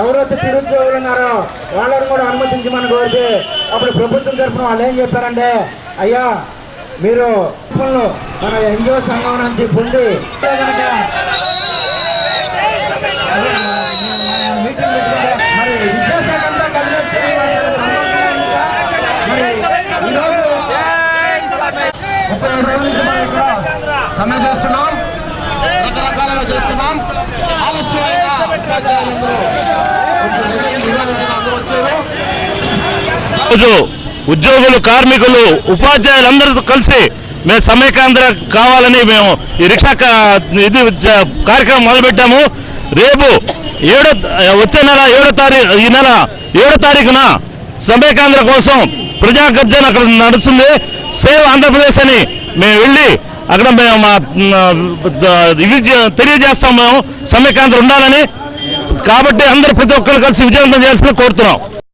ఎవరైతే చిరుద్యోగులు ఉన్నారో వాళ్ళని కూడా అనుమతించమని కోరితే అప్పుడు ప్రభుత్వం తరఫున వాళ్ళు ఏం చెప్పారంటే, అయ్యా మీరు మన ఎన్జిఓ సంఘం నుంచి పొంది మరి విద్యాశాఖ అంతా కలిసి సమ్మె చేస్తున్నాం, రకరకాలుగా చేస్తున్నాం. ఆలస్యమైన రోజు ఉద్యోగులు, కార్మికులు, ఉపాధ్యాయులందరితో కలిసి మేము సమ్మె కేంద్రం కావాలని మేము ఈ రిక్షా ఇది కార్యక్రమం మొదలుపెట్టాము. రేపు వచ్చే నెల 7వ తారీఖున సమ్మె కేంద్రం కోసం ప్రజా గర్జన అక్కడ నడుస్తుంది. సేవ్ ఆంధ్రప్రదేశ్ అని మేము వెళ్ళి అక్కడ మేము ఇవి తెలియజేస్తాం. మేము సమ్మె కేంద్రం ఉండాలని. కాబట్టి అందరూ ప్రతి ఒక్కరు కలిసి విజయవంతం చేయాల్సింది కోరుతున్నాం.